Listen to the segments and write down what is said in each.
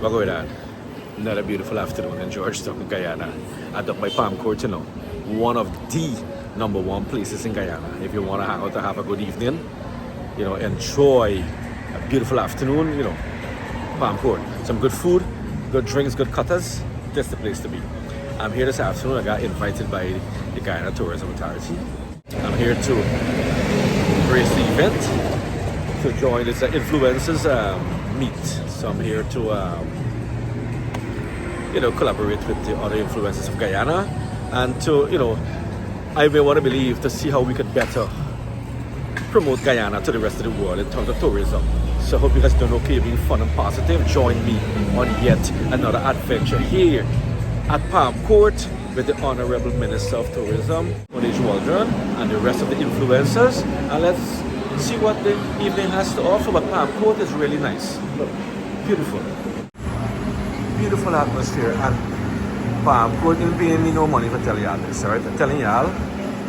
We're going on. Another beautiful afternoon in Georgetown, Guyana. At up by Palm Court, one of the number one places in Guyana. If you want to hang out to have a good evening, enjoy a beautiful afternoon, Palm Court. Some good food, good drinks, good cutters. That's the place to be. I'm here this afternoon. I got invited by the Guyana Tourism Authority. I'm here to grace the event, to join this influencers meet. So I'm here to collaborate with the other influencers of Guyana and to, I may want to believe to see how we could better promote Guyana to the rest of the world in terms of tourism. So I hope you guys doing okay, being fun and positive. Join me on yet another adventure here at Palm Court with the Honorable Minister of Tourism, Monish Waldron, and the rest of the influencers. And let's see what the evening has to offer. But Palm Court is really nice. Look, beautiful. Beautiful atmosphere, and Palm Court didn't pay me no money for telling y'all this, alright? I'm telling y'all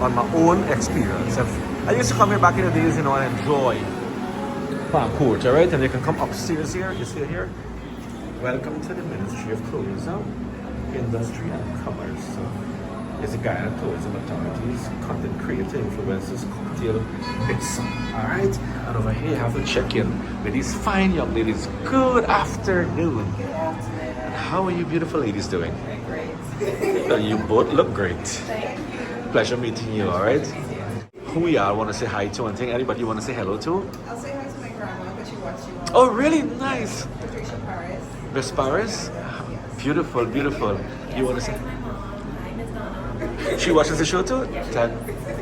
on my own experience. I used to come here back in the days, and enjoy Palm Court, alright? And you can come upstairs here, you see here? Welcome to the Ministry of Tourism, Industry and Commerce. So, it's the Guyana Tourism Authority's content creator, influencers, cocktail mix. Alright? And over here, I have to check in with these fine young ladies. Good afternoon. How are you beautiful ladies doing? Great. You both look great. Thank you. Pleasure meeting you, alright? Who we are, want to say hi to and thing? Anybody you want to say hello to? I'll say hi to my grandma because she watched you on. Oh, really? Nice. Patricia Paris. Miss Paris? Beautiful, beautiful. You want to say? She watches the show too?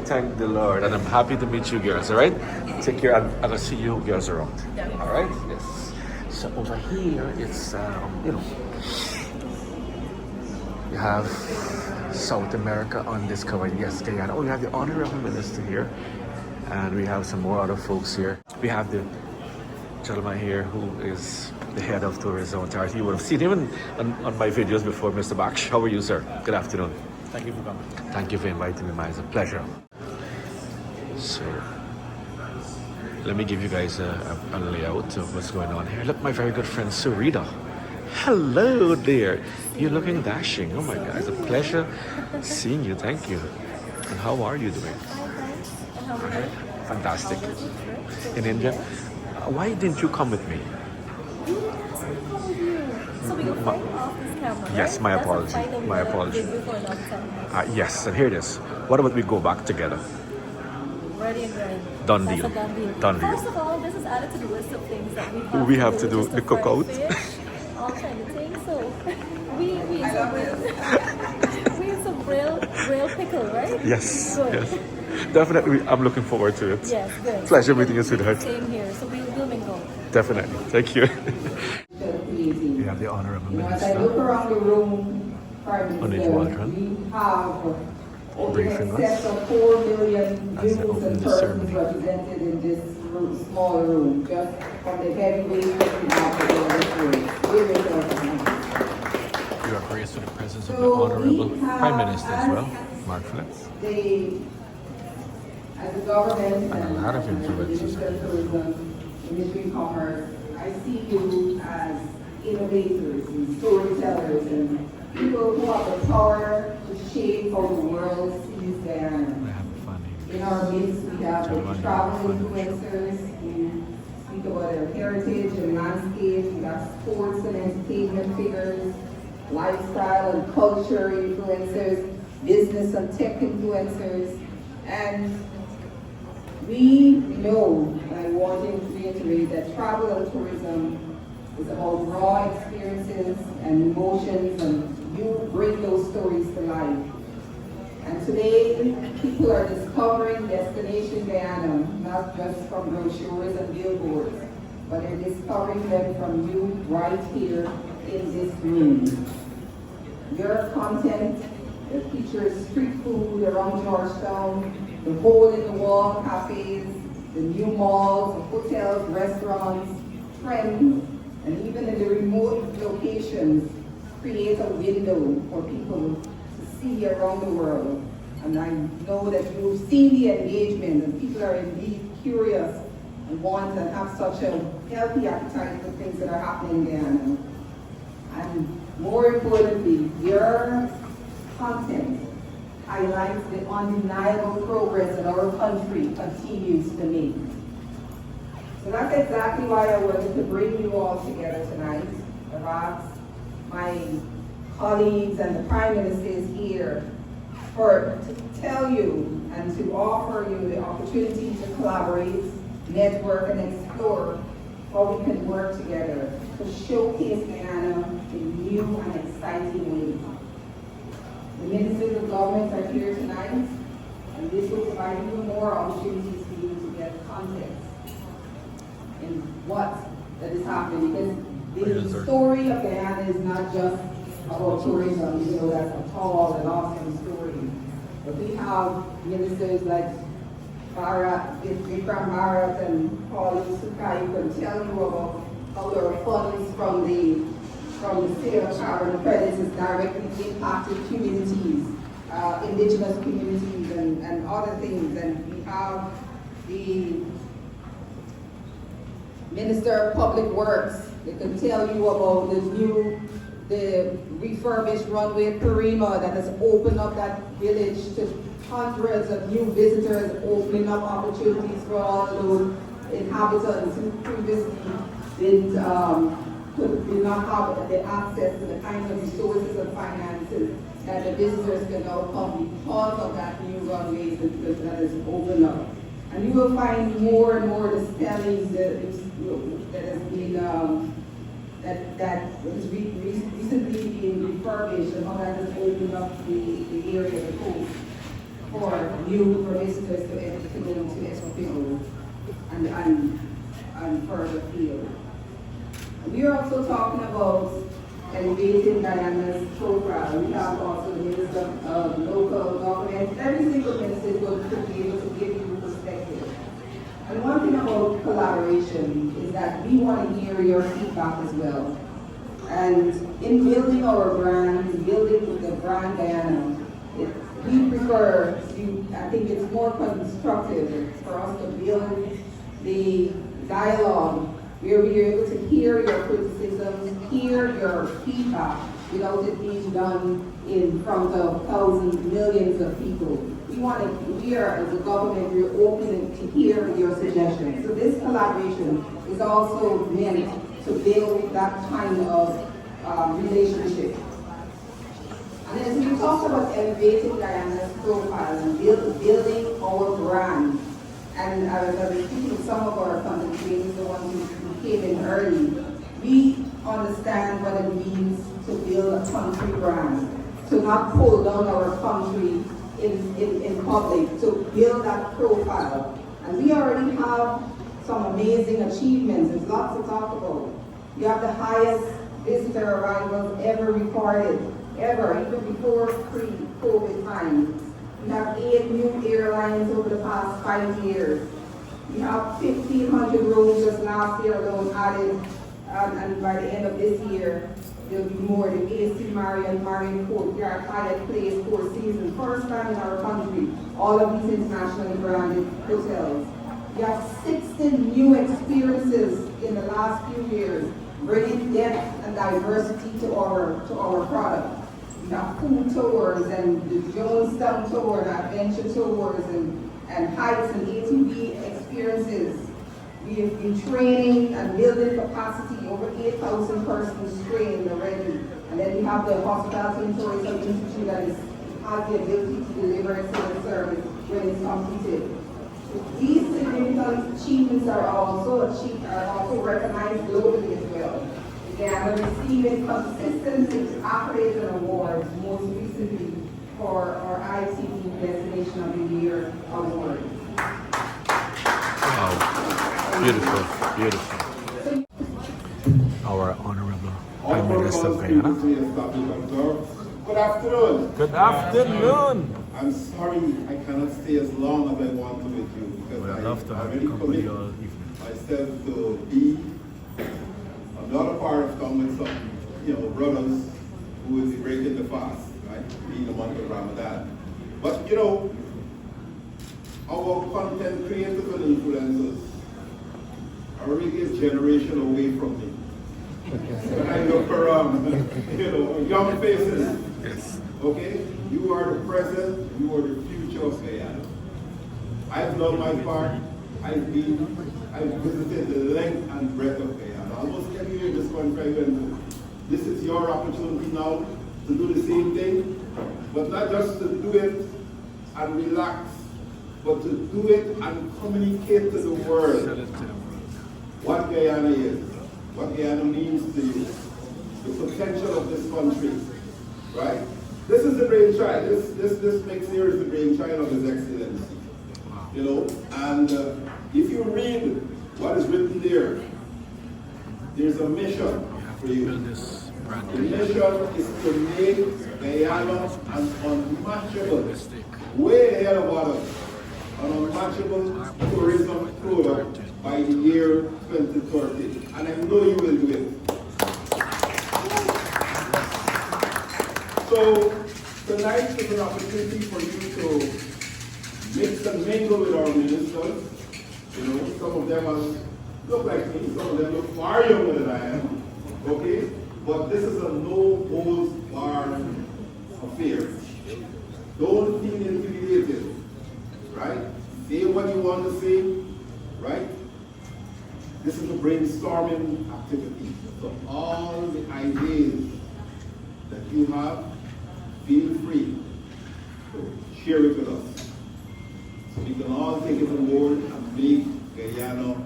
Thank the Lord. And I'm happy to meet you girls, alright? Take care. I'm going to see you girls around. Alright? Yes. So over here, it's, you have South America Undiscovered. Yes, Guyana. Oh, we have the Honorable Minister here. And we have some more other folks here. We have the gentleman here who is the head of Tourism Authority. You would have seen him on my videos before, Mr. Baksh. How are you, sir? Good afternoon. Thank you for coming. Thank you for inviting me, man. It's a pleasure. So, let me give you guys a layout of what's going on here. Look, my very good friend Sarita. Hello there. You're looking dashing. Oh my God, it's a pleasure seeing you. Thank you. And how are you doing? Fantastic. In India. Why didn't you come with me? So we can fight off this camera, Yes, right? my That's apology. a fight that we My had apology. before a long time. Yes, and here it is. What about we go back together? Ready and ready. Done That's deal. a done deal. Done deal. First of all, this is added to the list of things that We have to do just the fry cookout. fish, all kind of things. So we need some real pickle, right? Yes, Good. yes. Definitely, I'm looking forward to it. Yes, good. Pleasure meeting you, sweetheart. Same here. So we'll mingle. Definitely. Thank you. We have the Honorable As I look Minister. around the room, Prime On each Minister, quadrant. we have over Briefing in excess us of 4 million as they youths open and the persons ceremony. represented in this small room, just from the heavyweight that we have in this room. Give yourself a hand. You are graced with the presence of the So Honorable we have, Prime Minister as well, as Mark Fletz. As a government And a lot of influences. Ministry of Commerce, I see you as innovators and storytellers and people who have the power to shape how the world sees Guyana. We're having fun here. In our midst, we have the travel influencers who speak about their heritage and landscape. We have sports and entertainment figures, lifestyle and culture influencers, business and tech influencers, and we know, and I want to reiterate, that travel and tourism is about raw experiences and emotions, and you bring those stories to life. And today, people are discovering Destination Guyana, not just from brochures and billboards, but they're discovering them from you right here in this room. Your content that features street food around Georgetown, the hole-in-the-wall cafes, the new malls, the hotels, restaurants, trends, and even in the remote locations, create a window for people to see around the world. And I know that you've seen the engagement, and people are indeed curious and want to have such a healthy appetite for things that are happening in Guyana. highlights the undeniable progress that our country continues to make. So that's exactly why I wanted to bring you all together tonight. I've asked my colleagues and the Prime Minister is here to tell you and to offer you the opportunity to collaborate, network, and explore how we can work together to showcase Guyana in new and exciting ways. The ministers of government are here tonight, and this will provide you more opportunities for you to get context in what that is happening. Because the story of Guyana is not just about tourism, you know, that's a tall and awesome story. But we have ministers like Bharat, Vikram Bharat and Paul Sukai who can tell you about how their funds from the sale of carbon credits is directly impacted communities, indigenous communities and other things. And we have the Minister of Public Works. They can tell you about the refurbished runway at Parima that has opened up that village to hundreds of new visitors, opening up opportunities for all those inhabitants who previously did not have the access to the kind of resources and finances that the visitors can now come because of that new runway that is opened up. And you will find more and more the spellings that has been that has recently been refurbished and how that has opened up the area of the coast for visitors to go to explore and further field. We are also talking about elevating Guyana's profile. We have also the Minister of Local Government. Every single minister is going to be able to give you perspective. And one thing about collaboration is that we want to hear your feedback as well. And in building our brand, in building the brand Guyana, we prefer I think it's more constructive for us to build the dialogue where we are able to hear your criticisms, hear your feedback without it being done in front of thousands, millions of people. We are, as a government, we're open to hear your suggestions. So this collaboration is also meant to build that kind of relationship. And as we talk about elevating Guyana's profile and building our brand, and I was speaking with some of our content creators, the ones who came in early, we understand what it means to build a country brand, to not pull down our country in public, to build that profile. And we already have some amazing achievements. There's lots to talk about. We have the highest visitor arrivals ever recorded, ever, even before pre-COVID times. We have 8 new airlines over the past 5 years. We have 1,500 rooms just last year alone added, and by the end of this year, there'll be more. The AC Marriott Courtyard, Hyatt Place, Four Seasons, first time in our country, all of these internationally branded hotels. We have 16 new experiences in the last few years, bringing depth and diversity to our product. We have food tours and the Jonestown tour and adventure tours and hikes and ATV experiences. We have been training and building capacity, over 8,000 persons trained already. And then we have the Hospitality and Tourism Institute that has the ability to deliver excellent service when it's completed. These significant achievements are also recognized globally as well. They are receiving consistent accolades and awards, most recently for our ITV Destination of the Year award. Wow, beautiful, beautiful. Our Honorable Prime Minister of Guyana. Good afternoon. Good afternoon. I'm sorry I cannot stay as long as I want to with you because I'd love to have already you company committed all evening. myself to be another part of town with some, brothers who is breaking the fast, right? Being the month of Ramadan. But our content creators and influencers are really a generation away from me. When I look around, young faces, Yes. Okay? You are the present, you are the future of Guyana. I've done my part. I've visited the length and breadth of Guyana. Almost everywhere in this country I went to. This is your opportunity now to do the same thing, but not just to do it and relax, but to do it and communicate to the world what Guyana is, what Guyana means to you, the potential of this country, right? This is the brainchild. This next year is the brainchild of His Excellency. You know, and if you read what is written there, there's a mission for you. The mission is to make Guyana an unmatchable, way ahead of others, an unmatchable tourism product by the year 2030. And I know you will do it. So tonight is an opportunity for you to mix and mingle with our ministers. You know, some of them look like me, some of them look far younger than I am. Okay? But this is a no-holds-barred affair. Don't feel intimidated. Right? Say what you want to say. Right? This is a brainstorming activity. So all the ideas that you have, feel free to share it with us. So we can all take it on board and make Guyana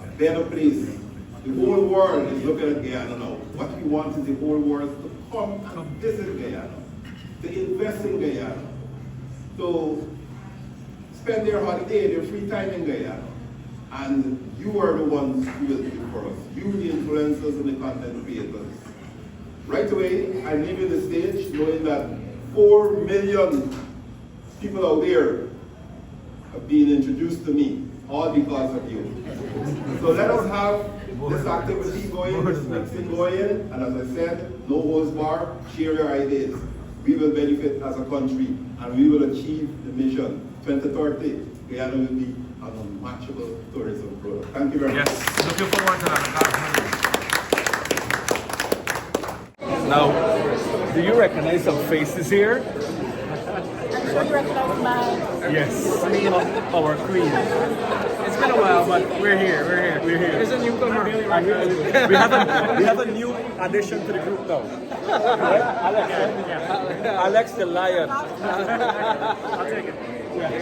a better place. The whole world is looking at Guyana now. What we want is the whole world to come and visit Guyana, to invest in Guyana, to spend their holiday, their free time in Guyana. And you are the ones who will do it for us. You, the influencers and the content creators. Right away, I'm leaving the stage knowing that 4 million people out there have been introduced to me, all because of you. So let us have this activity going, this mixing going, and as I said, no holds bar, share your ideas. We will benefit as a country, and we will achieve the mission. 2030, Guyana will be an unmatchable tourism product. Thank you very much. Yes, looking forward to that. Now, do you recognize some faces here? I'm sure you recognize mine. Yes, our queen. It's been a while, but we're here. We're here. There's a newcomer. We have a new addition to the group now. Right? Alex, right? Yeah. Alex the lion. I'll take it. Yeah.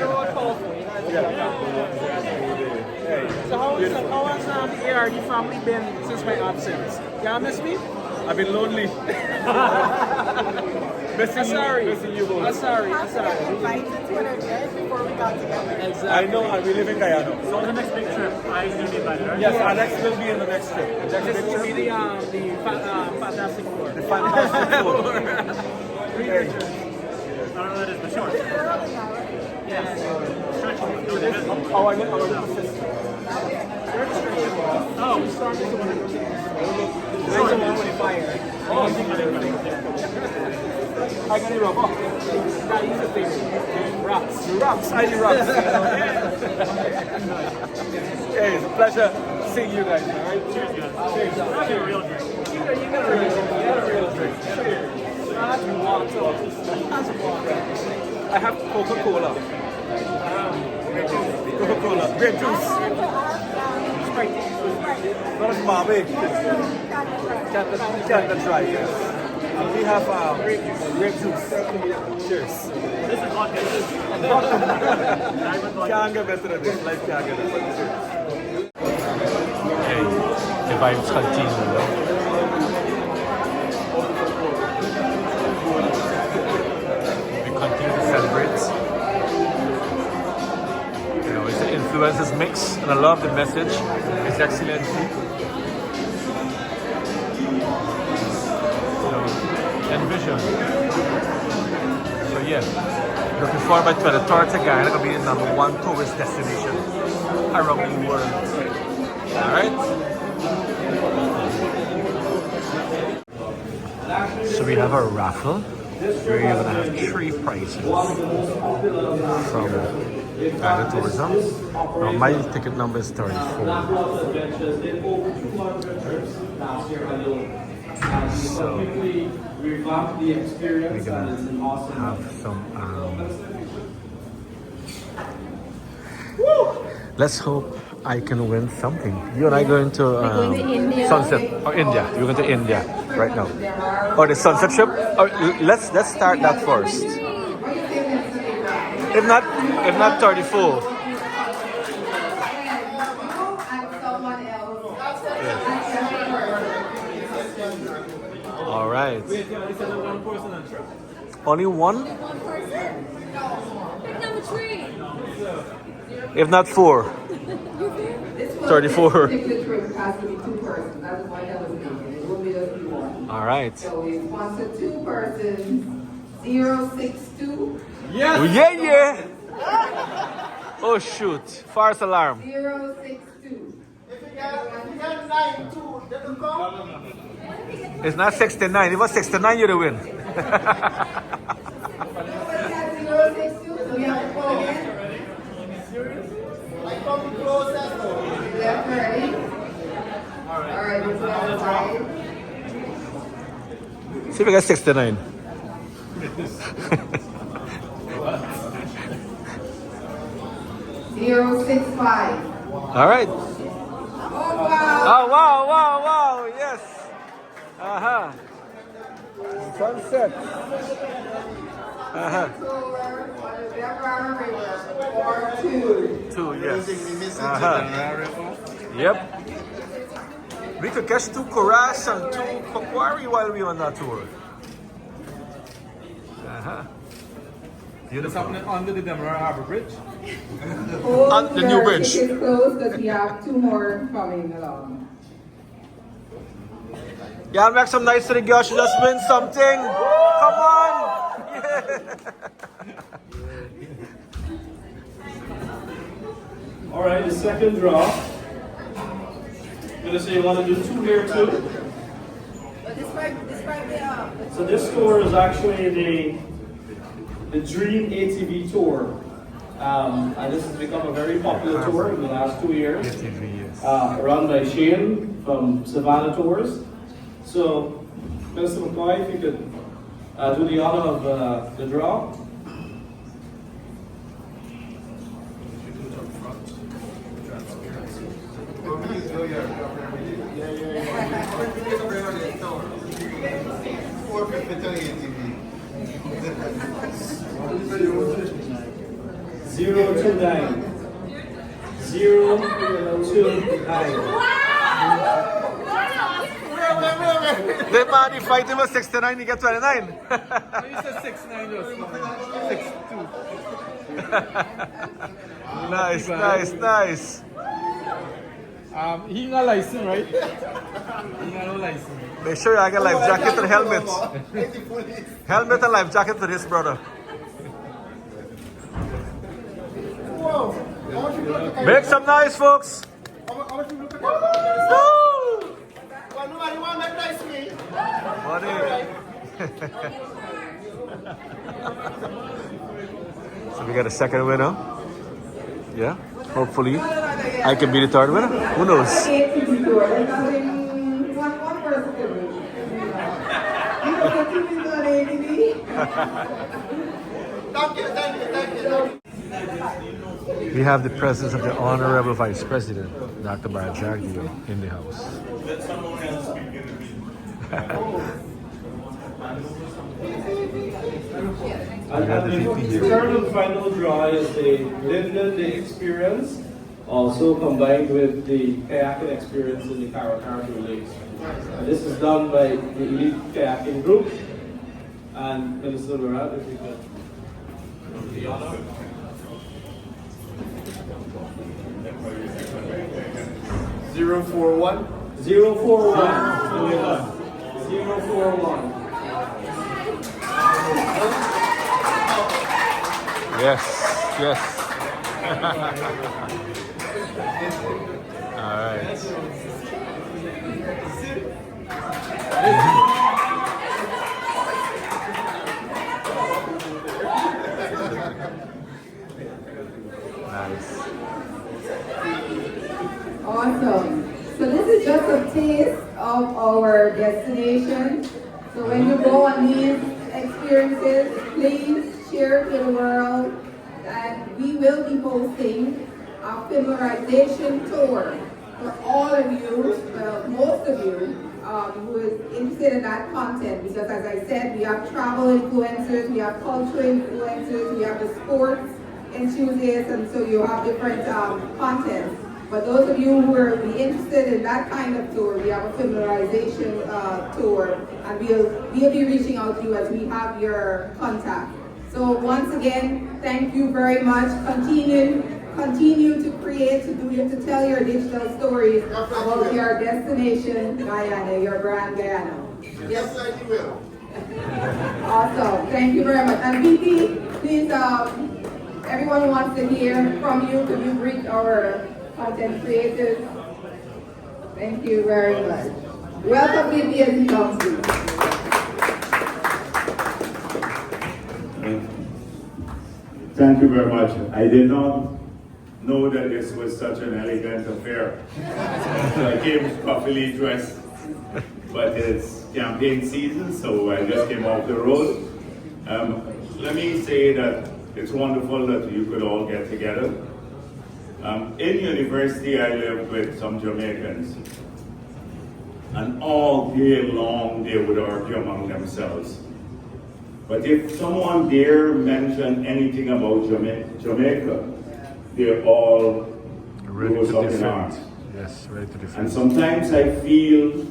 So how has the ARD family been since my absence? Y'all miss me? I've been lonely. Missing you both. I'm sorry. Invited to an event before we got together. Exactly. I know, and we live in Guyana. So the next big trip, I will be invited, right? Yes, Alex will be in the next trip. This will be the Fantastic Four. The Fantastic Four. I don't know what that is, but sure. Early now, right? Yes. Stretching. Our little sister. Oh, we started the one that goes in. Nice one when you fire. I got a rubber. That is the thing. Rocks. The rocks, I the rocks. Hey, it's a pleasure seeing you guys, all right? Cheers, guys. Cheers. That's a real drink. You got a real drink. You got a real drink. Cheers. That's water. That's water. I have Coca-Cola. Coca-Cola. Grape juice. Sprite. Not as Barbie. Can't try, yes. And we have grape juice. Cheers. This is vodka. Can't get better than this. Life can't get better than this. Okay, the vibes continue. We continue to celebrate. You know, it's the influencers mix, and I love the message. It's Excellency. And vision. So yeah, looking forward by 2030, Guyana will be the #1 tourist destination around the world. Alright? So we have a raffle where you're gonna have 3 prizes from Guyana Tourism. Now my ticket number is 34. So completely revamped the experience we're and it's an awesome. have some. Let's hope I can win something. You and I going to, going to India. Sunset or India. We're going to India right now. Or the sunset trip. Or let's start that first. If not 34. All right. Only one? Number 3. If not 4. 34. This trip has to be 2 persons. That's why that was taken. It will be just be 1. All right. So we sponsor 2 persons. 062. Oh, yeah. Oh shoot! False alarm. 062. It's not 69. If it was 69, you'd win. Nobody has 062, so we have to go again. Left ready. Alright, this left side. See if I got 69. 065. All right. Oh wow! Oh, wow. Yes. Uh-huh. Sunset. Uh-huh. Or 2. 2, yes. Uh-huh. Yep. We could catch 2 Korash and 2 Kokwari while we on that tour. Uh-huh. It's Beautiful. happening under the Demerara Harbor Bridge. On the new bridge. It's closed because we have 2 more coming along. Yeah, make some nice to the girl. She just win something. Come on. All right, the second draw. I'm gonna say you want to do 2 here too. Describe So this tour is actually the Dream ATV Tour. And this has become a very popular tour in the last 2 years. Run by Shane from Savannah Tours. So, Mr. McCoy, if you could do the honor of the draw. Zero two nine. 029. The man, if fight him was 69, he get 29. You said 6'9" just now. 6'2". Nice. He got license, right? He got no license. Make sure you have a life jacket and helmet. Helmet and life jacket for this brother. Make some noise, folks. Money. So we got a second winner. Yeah. Hopefully, I can be the third winner. Who knows? We have the presence of the Honorable Vice President, Dr. Bajagio, in the house. And the third and final draw is the Linden Day Experience, also combined with the kayaking experience in the Caracarabu Lakes. And this is done by the Elite Kayaking Group. And Minister Murad, if you could. The honor. Zero four one. 041. Yes. All right. Nice. Awesome. So this is just a taste of our destination. So when you go on these experiences, please share it with the world. And we will be hosting a familiarization tour for all of you, well, most of you, who is interested in that content. Because as I said, we have travel influencers, we have cultural influencers, we have the sports enthusiasts, and so you have different content. But those of you who are interested in that kind of tour, we have a familiarization tour, and we'll be reaching out to you as we have your contact. So once again, thank you very much. Continue to create, to tell your digital stories about your destination, Guyana, your brand Guyana. Yes, I will. Awesome. Thank you very much. And VP, please, everyone wants to hear from you. Could you greet our content creators? Thank you very much. Welcome, VP, as he comes to you. Thank you very much. I did not know that this was such an elegant affair. So I came properly dressed, but it's campaign season, so I just came off the road. Let me say that it's wonderful that you could all get together. In university, I lived with some Jamaicans, and all day long they would argue among themselves. But if someone dare mention anything about Jamaica, they all rose up in arms. Yes, ready to defend. And sometimes I feel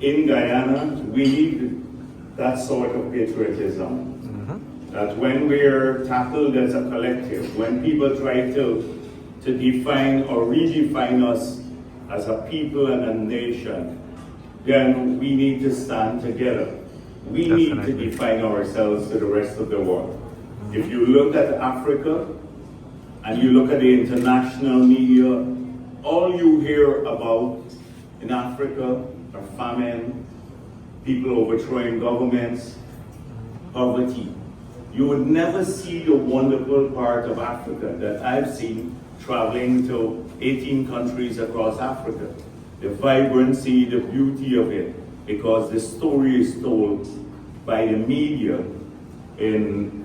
in Guyana, we need that sort of patriotism. That when we're tackled as a collective, when people try to define or redefine us as a people and a nation, then we need to stand together. We need to define ourselves to the rest of the world. If you look at Africa and you look at the international media, all you hear about in Africa are famine, people overthrowing governments, poverty. You would never see the wonderful part of Africa that I've seen traveling to 18 countries across Africa. The vibrancy, the beauty of it, because the story is told by the media in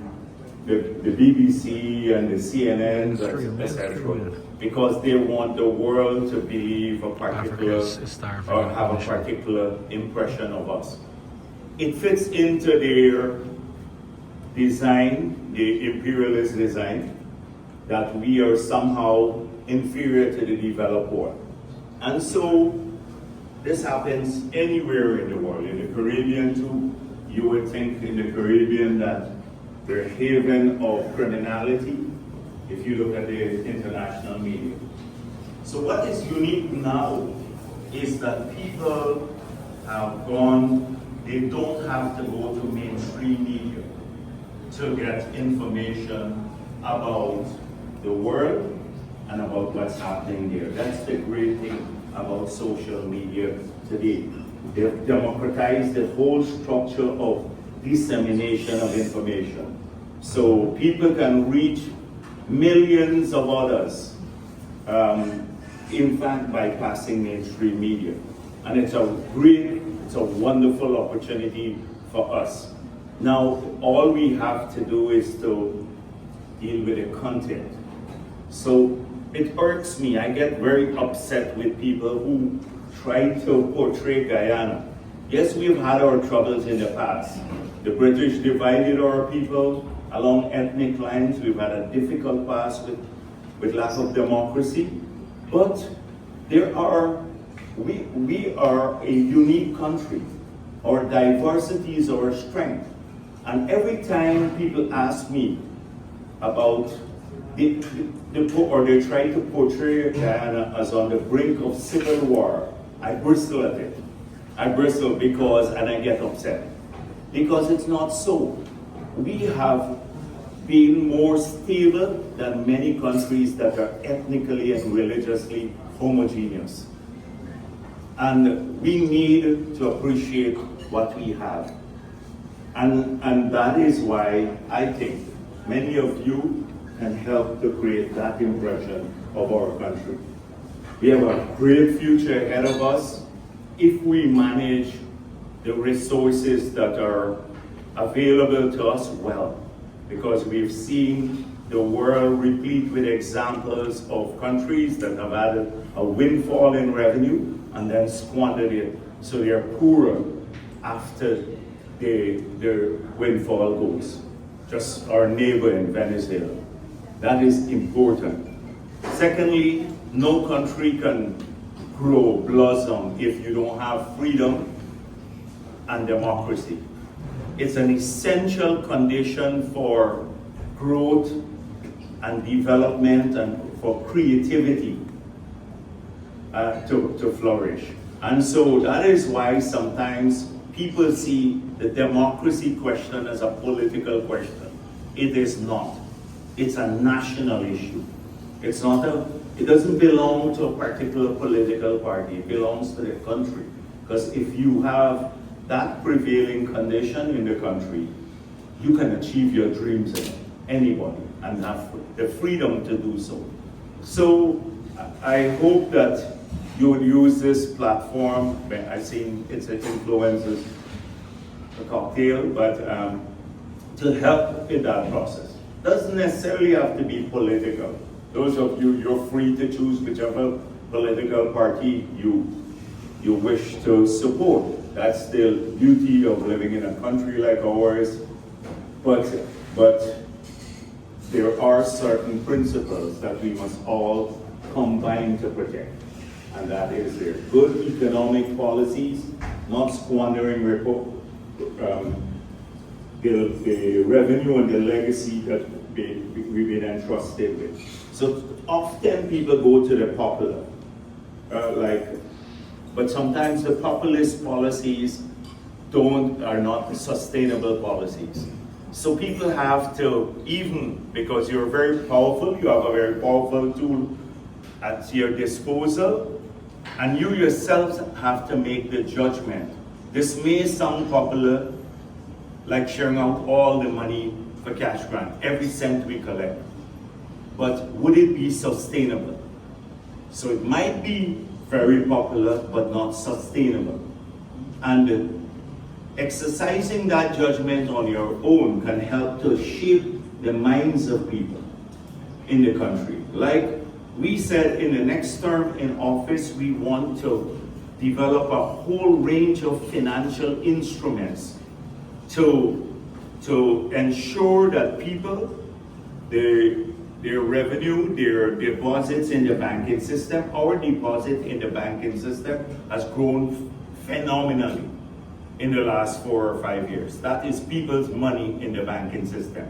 the BBC and the CNN, etc. Because they want the world to believe a particular or have a particular impression of us. It fits into their design, the imperialist design, that we are somehow inferior to the developed world. And so this happens anywhere in the world. In the Caribbean too, you would think in the Caribbean that they're a haven of criminality if you look at the international media. So what is unique now is that people have gone, they don't have to go to mainstream media to get information about the world and about what's happening there. That's the great thing about social media today. They've democratized the whole structure of dissemination of information. So people can reach millions of others, in fact, bypassing mainstream media. And it's a wonderful opportunity for us. Now, all we have to do is to deal with the content. So it irks me. I get very upset with people who try to portray Guyana. Yes, we've had our troubles in the past. The British divided our people along ethnic lines. We've had a difficult past with lack of democracy. But we are a unique country. Our diversity is our strength. And every time people ask me about they try to portray Guyana as on the brink of civil war, I bristle at it. I bristle and I get upset. Because it's not so. We have been more stable than many countries that are ethnically and religiously homogeneous. And we need to appreciate what we have. And that is why I think many of you can help to create that impression of our country. We have a great future ahead of us if we manage the resources that are available to us well, because we've seen the world replete with examples of countries that have had a windfall in revenue and then squandered it, so they're poorer after their windfall goes. Just our neighbor in Venezuela. That is important. Secondly, no country can grow, blossom, if you don't have freedom and democracy. It's an essential condition for growth and development and for creativity to flourish. And so that is why sometimes people see the democracy question as a political question. It is not. It's a national issue. It doesn't belong to a particular political party. It belongs to the country. Because if you have that prevailing condition in the country, you can achieve your dreams in anybody and have the freedom to do so. So I hope that you would use this platform. I've seen it's an influencers cocktail, but to help in that process. Doesn't necessarily have to be political. Those of you, you're free to choose whichever political party you wish to support. That's the beauty of living in a country like ours. But there are certain principles that we must all combine to protect. And that is their good economic policies, not squandering the revenue and the legacy that we've been entrusted with. So often people go to the popular, but sometimes the populist policies are not sustainable policies. So people have to, even because you're very powerful, you have a very powerful tool at your disposal, and you yourselves have to make the judgment. This may sound popular, like sharing out all the money for cash grant, every cent we collect. But would it be sustainable? So it might be very popular, but not sustainable. And exercising that judgment on your own can help to shape the minds of people in the country. Like we said, in the next term in office, we want to develop a whole range of financial instruments to ensure that people, their revenue, their deposits in the banking system, our deposit in the banking system has grown phenomenally in the last 4 or 5 years. That is people's money in the banking system.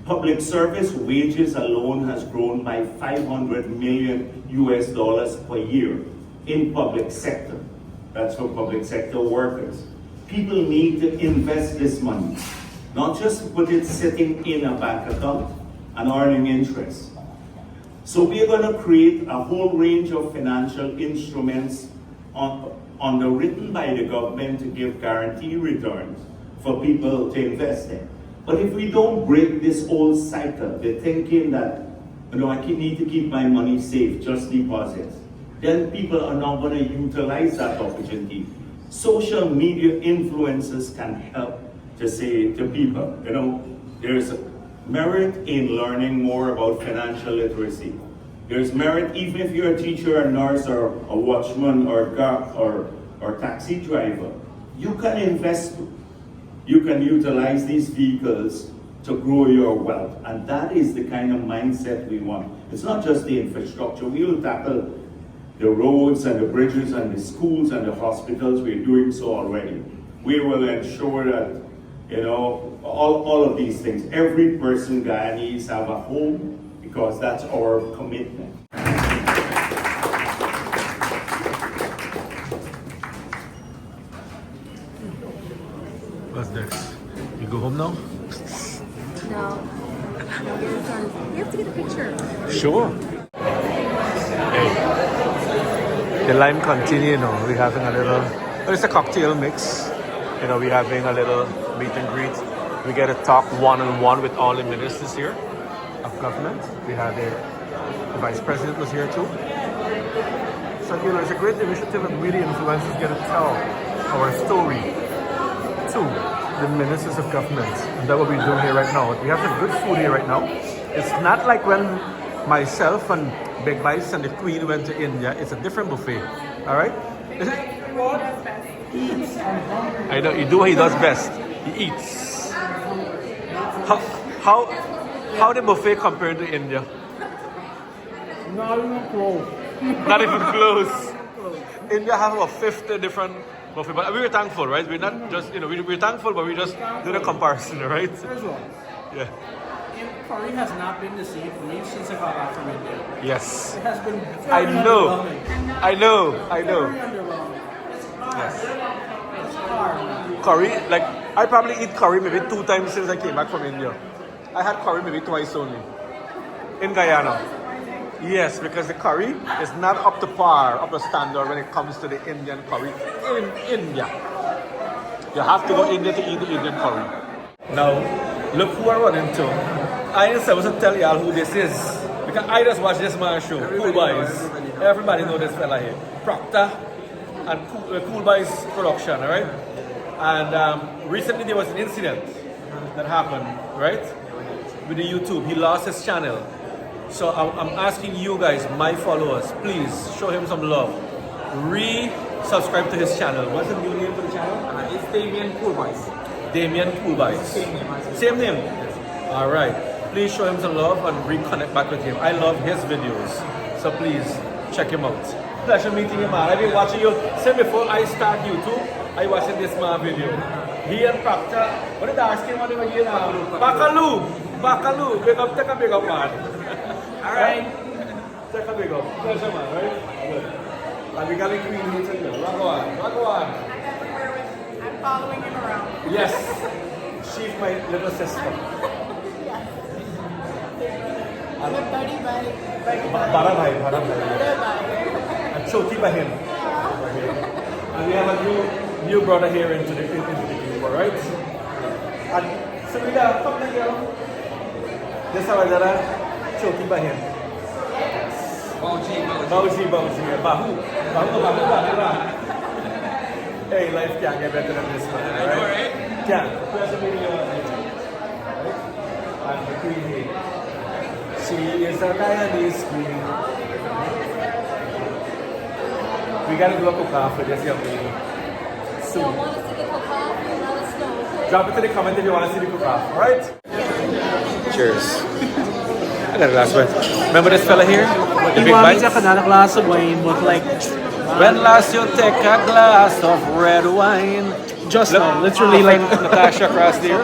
Public service wages alone has grown by $500 million US per year in public sector. That's for public sector workers. People need to invest this money, not just put it sitting in a bank account and earning interest. So we are going to create a whole range of financial instruments underwritten by the government to give guarantee returns for people to invest in. But if we don't break this old cycle, the thinking that, I need to keep my money safe, just deposits, then people are not going to utilize that opportunity. Social media influencers can help to say to people, there's merit in learning more about financial literacy. There's merit even if you're a teacher, a nurse, or a watchman, or taxi driver. You can invest, you can utilize these vehicles to grow your wealth. And that is the kind of mindset we want. It's not just the infrastructure. We will tackle the roads and the bridges and the schools and the hospitals. We're doing so already. We will ensure that, all of these things. Every person Guyanese have a home, because that's our commitment. What's next? You go home now? No. You have to get a picture. Sure. Hey, the line continue, We're having a little, it's a cocktail mix. We're having a little meet and greet. We get to talk one-on-one with all the ministers here of government. We had the vice president was here too. So, it's a great initiative, and really influencers get to tell our story to the ministers of government, and that's what we're doing here right now. We have some good food here right now. It's not like when myself and Big Bites and the Queen went to India. It's a different buffet. All right? I know, he do what he does best. He eats. How the buffet compared to India? Not even close. Not even close. India have about 50 different buffet, but we were thankful, right? We're not just, we're thankful, but we just do the comparison, right? First of all, Yeah. curry has not been the same for me since I got back from India. Yes. It has been I very know. underwhelming. I know. Very underwhelming. It's hard. Yes. It's hard, man. Curry, like, I probably eat curry maybe 2 times since I came back from India. I had curry maybe twice only. In Guyana. Yes, because the curry is not up to par, up to standard when it comes to the Indian curry in India. You have to go India to eat the Indian curry. Now, look who I run into. I wasn't tell y'all who this is. Because I just watched this man show, Cool Boys. Everybody know this fella here. Proctor and Cool Boys production, alright? And recently there was an incident that happened, right? With the YouTube. He lost his channel. So I'm asking you guys, my followers, please show him some love. Re-subscribe to his channel. What's the new name for the channel? It's Damien Coolboys. Damien Coolboys. Same name? Alright. Please show him some love and reconnect back with him. I love his videos. So please, check him out. Pleasure meeting you, man. I've been watching you since before I start YouTube. I watching this man video. He and Proctor. What did I ask him? What did I get now? Bakalu. Big up, take a big up, man. Alright. Take a big up. Pleasure, man, right? Good. And we got a Queen here too. Rock on. I'm following him around. Yes. She's my little sister. Buddy. Bada bhai. And Choti Bahim. And we have a new brother here into the group, alright? And Samida, come na girl. This is our Choti Bahim. Bauji. Bahu. Hey, life can't get better than this, man. I know, right? Can't. Pleasure meeting you. And the Queen here. She is a Guyanese queen. We gotta do a cook-off for this young lady. So, want us to get hooked up? Let us know. Drop it in the comment if you want to see the cook-off, alright? Cheers. I got a glass of wine. Remember this fella here? With the big bites? Another glass of wine, but like... When last you take a glass of red wine? Just now, literally like... Natasha across there.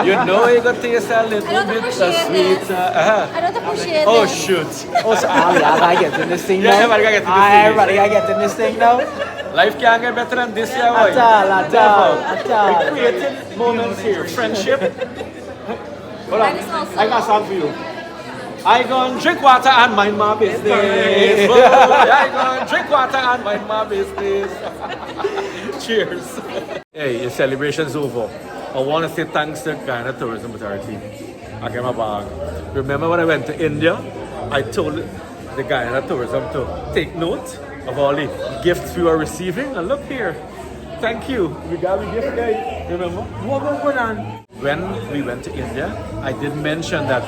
You know you got to taste a little bit of sweet. I don't appreciate Oh it. shoot. Oh, so, I gotta get in this thing now. Yeah, everybody gotta get in this thing. Everybody gotta get in this thing now. Life can't get better than this, yeah, boy. At all. We created moments here. Friendship. Hold on. I got something for you. I gonna drink water and mind my business. I gonna drink water and mind my business. Cheers. Hey, your celebration's over. I want to say thanks to Guyana Tourism Authority. I get my bag. Remember when I went to India, I told the Guyana Tourism to take note of all the gifts we were receiving. And look here. Thank you. We got a gift, guys. Remember? When we went to India, I did mention that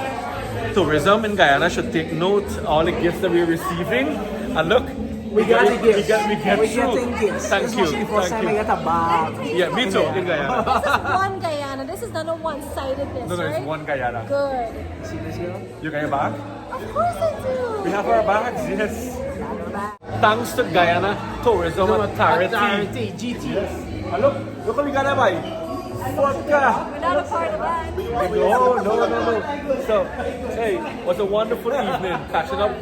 tourism in Guyana should take note of all the gifts that we're receiving. And look, we get through. Thank you. Thank you. I get a bag. Yeah, me too, in Guyana. This is one Guyana. This is not a one-sidedness, No, right? it's one Guyana. Good. See this girl? You got your bag? Of course I do. We have our bags, yes. Thanks to Guyana Tourism Authority. GT. Yes. And look what we got to buy. Vodka. We're not a part of that. No. So, hey, it was a wonderful evening catching up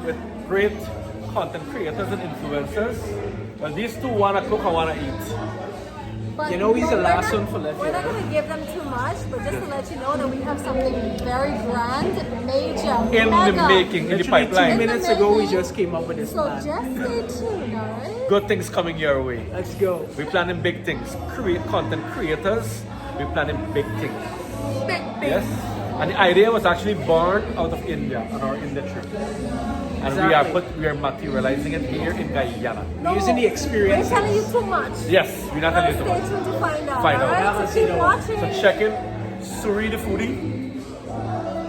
with great content creators and influencers. Well, these two want to cook and want to eat. But You know he's the we're last not- one for left. We're not going to give them too much, but just to let you know that we have something very grand, major, In mega. the making, in the Literally 2 pipeline. minutes ago, we just came up with this So plan. just stay tuned, alright? Good things coming your way. Let's go. We're planning big things. Content creators, we're planning big things. Big, big. Yes? And the idea was actually born out of India on our India trip. And we are materializing it here in Guyana. No, Using the we're experience. telling you too much. Yes, we're not telling you too Stay much. tuned to find out. Find out. Alright, so keep watching. So check in Suri the Foodie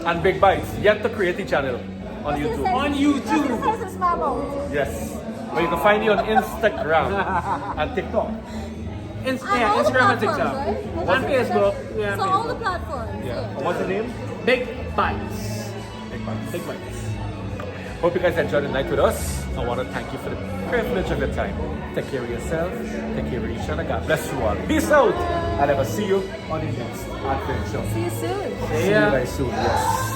and Big Bites. Yet to create the channel on YouTube. On YouTube. Yes. But you can find me on Instagram and TikTok. Yeah, Instagram and TikTok. On Facebook. Yeah, So all the platforms. Yeah. Yeah. What's the name? Big Bites. Big Bites. Big Bites. Hope you guys enjoyed the night with us. I want to thank you for the privilege of your time. Take care of yourself. Take care of each other. God bless you all. Peace out. And I will see you on the next adventure. See you soon. See you guys soon. Yes.